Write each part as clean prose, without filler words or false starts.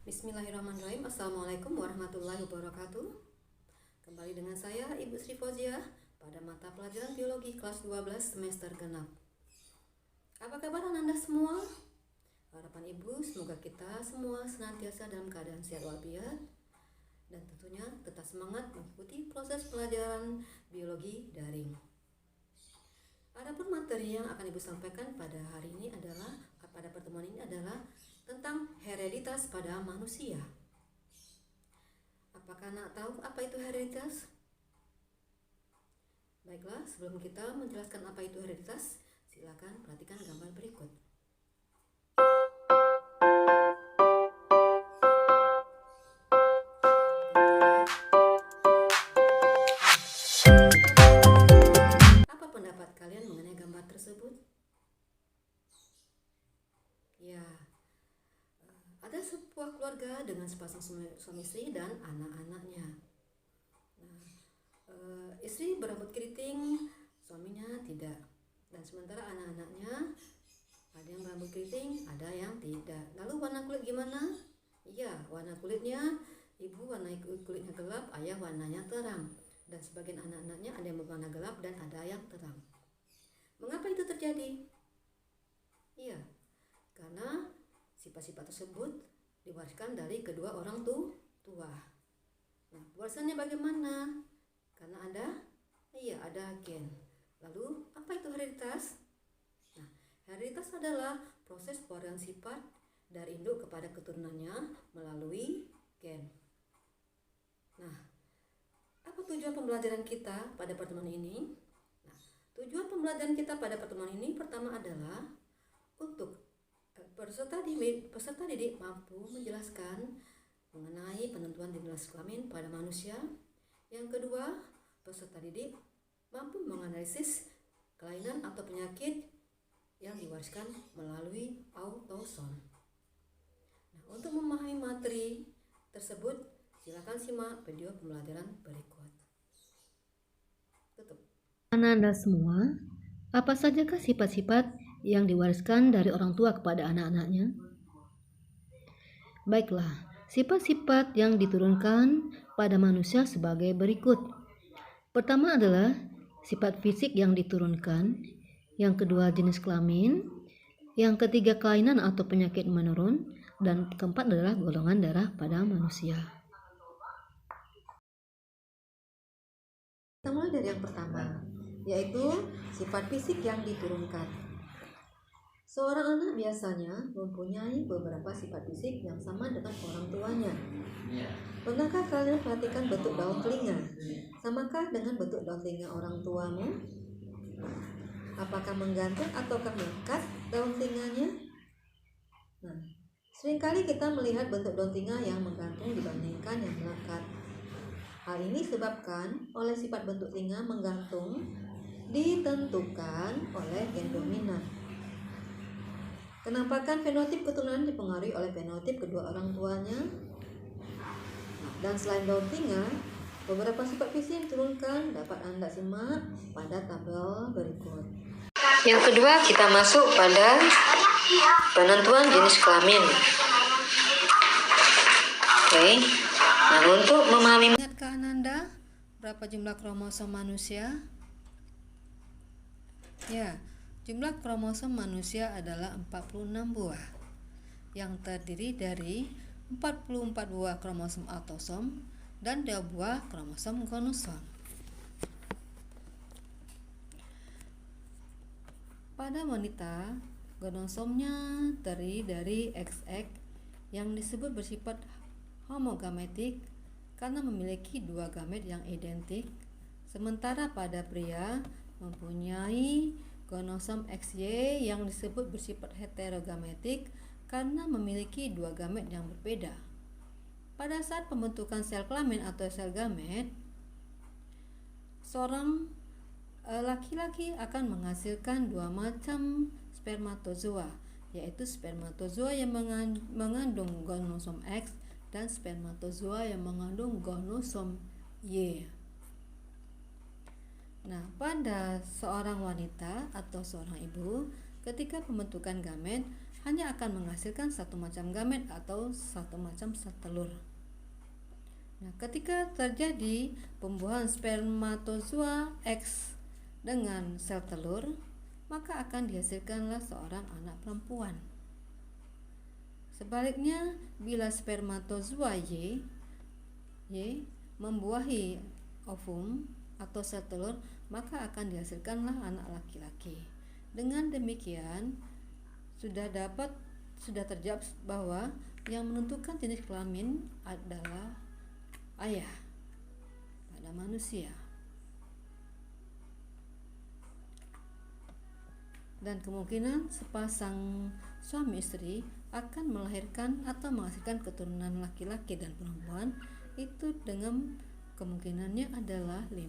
Bismillahirrahmanirrahim. Assalamualaikum warahmatullahi wabarakatuh. Kembali dengan saya Ibu Sri Fauzia pada mata pelajaran biologi kelas 12 semester genap. Apa kabar Anda semua? Harapan Ibu semoga kita semua senantiasa dalam keadaan sehat walafiat dan tentunya tetap semangat mengikuti proses pelajaran biologi daring. Adapun materi yang akan Ibu sampaikan pada hari ini adalah pada pertemuan ini adalah tentang hereditas pada manusia. Apakah Anak tahu apa itu hereditas? Baiklah, sebelum kita menjelaskan apa itu hereditas, silakan perhatikan gambar berikut. Apa pendapat kalian mengenai gambar tersebut? Ya, ada sebuah keluarga dengan sepasang suami istri dan anak-anaknya. Istri berambut keriting, suaminya tidak. Dan sementara anak-anaknya ada yang berambut keriting, ada yang tidak. Lalu warna kulit gimana? Iya, warna kulitnya ibu warna kulitnya gelap, ayah warnanya terang. Dan sebagian anak-anaknya ada yang berwarna gelap dan ada yang terang. Mengapa itu terjadi? Iya, karena sifat-sifat tersebut diwariskan dari kedua orang tua. Nah, warisannya bagaimana? Karena ada gen. Lalu, apa itu hereditas? Nah, hereditas adalah proses pewarisan sifat dari induk kepada keturunannya melalui gen. Nah, apa tujuan pembelajaran kita pada pertemuan ini? Nah, tujuan pembelajaran kita pada pertemuan ini pertama adalah untuk peserta didik mampu menjelaskan mengenai penentuan jenis kelamin pada manusia. Yang kedua, peserta didik mampu menganalisis kelainan atau penyakit yang diwariskan melalui autosom. Nah, untuk memahami materi tersebut, silakan simak video pembelajaran berikut. Tutup. Anda semua, apa sajakah sifat-sifat yang diwariskan dari orang tua kepada anak-anaknya? Baiklah, sifat-sifat yang diturunkan pada manusia sebagai berikut. Pertama adalah sifat fisik yang diturunkan, yang kedua jenis kelamin, yang ketiga kelainan atau penyakit menurun, dan keempat adalah golongan darah pada manusia. Kita mulai dari yang pertama, yaitu sifat fisik yang diturunkan. Seorang anak biasanya mempunyai beberapa sifat fisik yang sama dengan orang tuanya. Pernahkah kalian perhatikan bentuk daun telinga? Samakah dengan bentuk daun telinga orang tuamu? Apakah menggantung ataukah melekat daun telinganya? Nah, seringkali kita melihat bentuk daun telinga yang menggantung dibandingkan yang melekat. Hal ini disebabkan oleh sifat bentuk telinga menggantung ditentukan oleh gen dominan. Kenampakan fenotip keturunan dipengaruhi oleh fenotip kedua orang tuanya. Dan selain daun telinga, beberapa sifat fisik yang diturunkan dapat Anda simak pada tabel berikut. Yang kedua, kita masuk pada penentuan jenis kelamin. Oke. Nah, untuk memahami, ingatkah Anda berapa jumlah kromosom manusia? Ya, jumlah kromosom manusia adalah 46 buah yang terdiri dari 44 buah kromosom autosom dan 2 buah kromosom gonosom. Pada wanita, gonosomnya terdiri dari XX yang disebut bersifat homogametik karena memiliki 2 gamet yang identik, sementara pada pria mempunyai gonosom XY yang disebut bersifat heterogametik karena memiliki 2 gamet yang berbeda. Pada saat pembentukan sel kelamin atau sel gamet, seorang laki-laki akan menghasilkan 2 macam spermatozoa, yaitu spermatozoa yang mengandung gonosom X dan spermatozoa yang mengandung gonosom Y. Nah, pada seorang wanita atau seorang ibu, ketika pembentukan gamet hanya akan menghasilkan satu macam gamet atau satu macam sel telur. Nah, ketika terjadi pembuahan spermatozoa X dengan sel telur, maka akan dihasilkanlah seorang anak perempuan. Sebaliknya, bila spermatozoa Y membuahi ovum atau sel telur, maka akan dihasilkanlah anak laki-laki. Dengan demikian, sudah terjawab bahwa yang menentukan jenis kelamin adalah ayah pada manusia. Dan kemungkinan sepasang suami istri akan melahirkan atau menghasilkan keturunan laki-laki dan perempuan itu dengan kemungkinannya adalah 50%.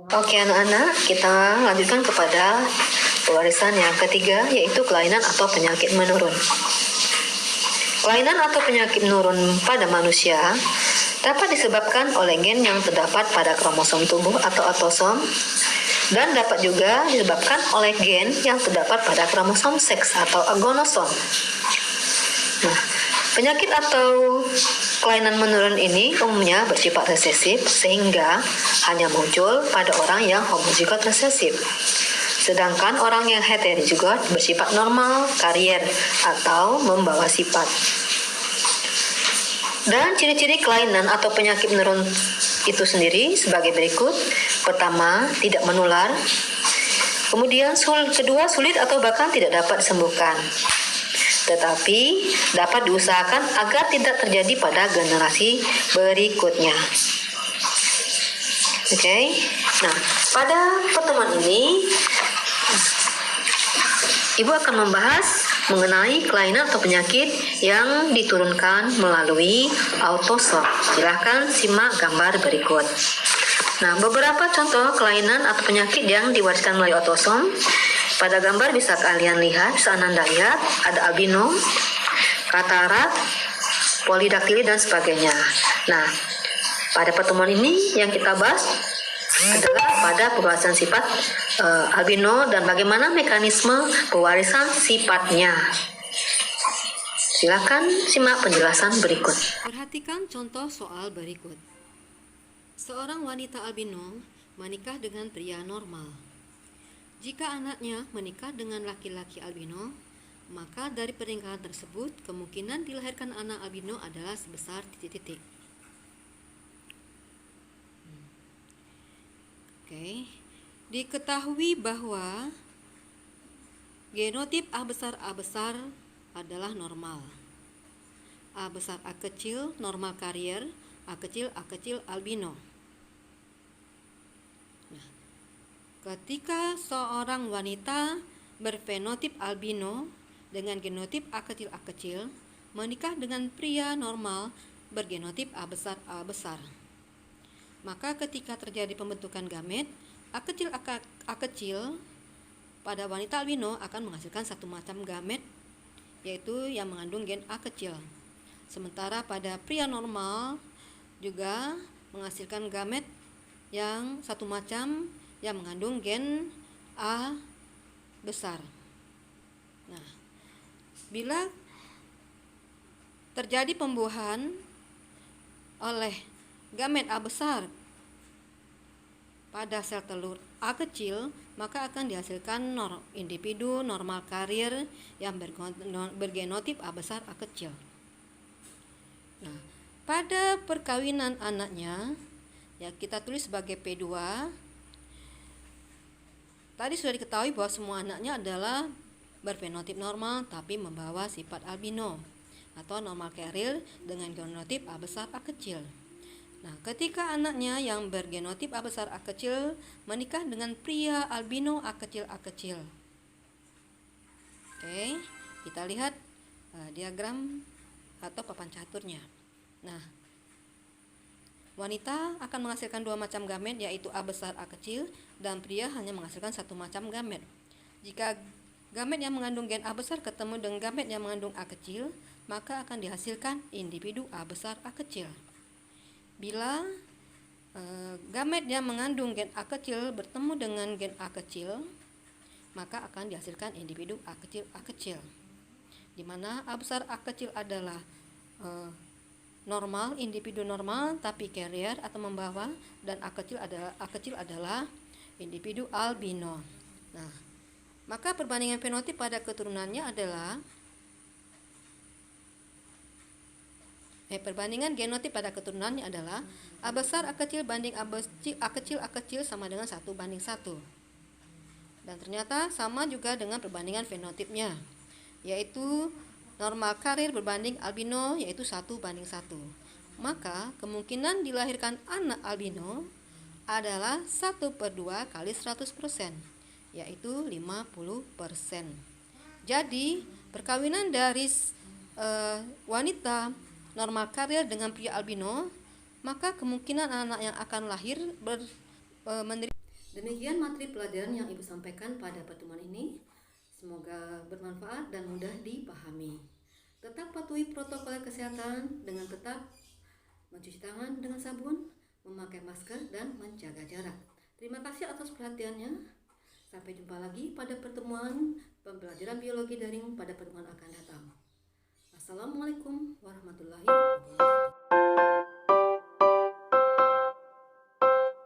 Oke anak-anak, kita lanjutkan kepada pewarisan yang ketiga, yaitu kelainan atau penyakit menurun. Kelainan atau penyakit menurun pada manusia dapat disebabkan oleh gen yang terdapat pada kromosom tubuh atau autosom, dan dapat juga disebabkan oleh gen yang terdapat pada kromosom seks atau agonosom. Nah, penyakit atau kelainan menurun ini umumnya bersifat resesif sehingga hanya muncul pada orang yang homozigot resesif. Sedangkan orang yang heterozigot bersifat normal, karier, atau membawa sifat. Dan ciri-ciri kelainan atau penyakit menurun itu sendiri sebagai berikut. Pertama, tidak menular. Kemudian kedua, sulit atau bahkan tidak dapat disembuhkan. Tetapi dapat diusahakan agar tidak terjadi pada generasi berikutnya. Oke. Nah, pada pertemuan ini Ibu akan membahas mengenai kelainan atau penyakit yang diturunkan melalui autosom. Silahkan simak gambar berikut. Nah, beberapa contoh kelainan atau penyakit yang diwariskan melalui autosom. Pada gambar bisa kalian lihat, bisa Ananda lihat, ada albino, katarak, polidaktili, dan sebagainya. Nah, pada pertemuan ini yang kita bahas adalah pada pewarisan sifat albino dan bagaimana mekanisme pewarisan sifatnya. Silakan simak penjelasan berikut. Perhatikan contoh soal berikut. Seorang wanita albino menikah dengan pria normal. Jika anaknya menikah dengan laki-laki albino, maka dari pernikahan tersebut kemungkinan dilahirkan anak albino adalah sebesar titik-titik. Oke. Diketahui bahwa genotip A besar adalah normal. A besar A kecil normal karier, A kecil albino. Nah, ketika seorang wanita berfenotip albino dengan genotip A kecil menikah dengan pria normal bergenotip A besar, maka ketika terjadi pembentukan gamet, A kecil pada wanita albino akan menghasilkan satu macam gamet, yaitu yang mengandung gen A kecil. Sementara pada pria normal juga menghasilkan gamet yang satu macam yang mengandung gen A besar. Nah, bila terjadi pembuahan oleh gamet A besar pada sel telur A kecil, maka akan dihasilkan individu normal karier yang bergenotip A besar A kecil. Nah, pada perkawinan anaknya, ya kita tulis sebagai P2. Tadi sudah diketahui bahwa semua anaknya adalah berfenotip normal tapi membawa sifat albino atau normal karier dengan genotip A besar A kecil. Nah, ketika anaknya yang bergenotip A besar A kecil menikah dengan pria albino A kecil. Oke, kita lihat diagram atau papan caturnya. Nah, wanita akan menghasilkan dua macam gamet, yaitu A besar A kecil, dan pria hanya menghasilkan satu macam gamet. Jika gamet yang mengandung gen A besar ketemu dengan gamet yang mengandung A kecil, maka akan dihasilkan individu A besar A kecil. Bila gamet yang mengandung gen A kecil bertemu dengan gen A kecil, maka akan dihasilkan individu A kecil, di mana A besar A kecil adalah normal, individu normal tapi carrier atau membawa, dan A kecil adalah individu albino. Nah, maka perbandingan fenotip pada keturunannya adalah perbandingan genotip pada keturunannya adalah A besar A kecil banding A kecil sama dengan 1 banding 1. Dan ternyata sama juga dengan perbandingan fenotipnya, yaitu normal carrier berbanding albino, yaitu 1 banding 1. Maka kemungkinan dilahirkan anak albino adalah 1/2 kali 100%, yaitu 50%. Jadi perkawinan dari wanita normal carrier dengan pria albino, maka kemungkinan anak yang akan lahir menderita. Demikian materi pelajaran yang Ibu sampaikan pada pertemuan ini. Semoga bermanfaat dan mudah dipahami. Tetap patuhi protokol kesehatan dengan tetap mencuci tangan dengan sabun, memakai masker, dan menjaga jarak. Terima kasih atas perhatiannya. Sampai jumpa lagi pada pertemuan pembelajaran biologi daring pada pertemuan akan datang. Assalamualaikum warahmatullahi wabarakatuh.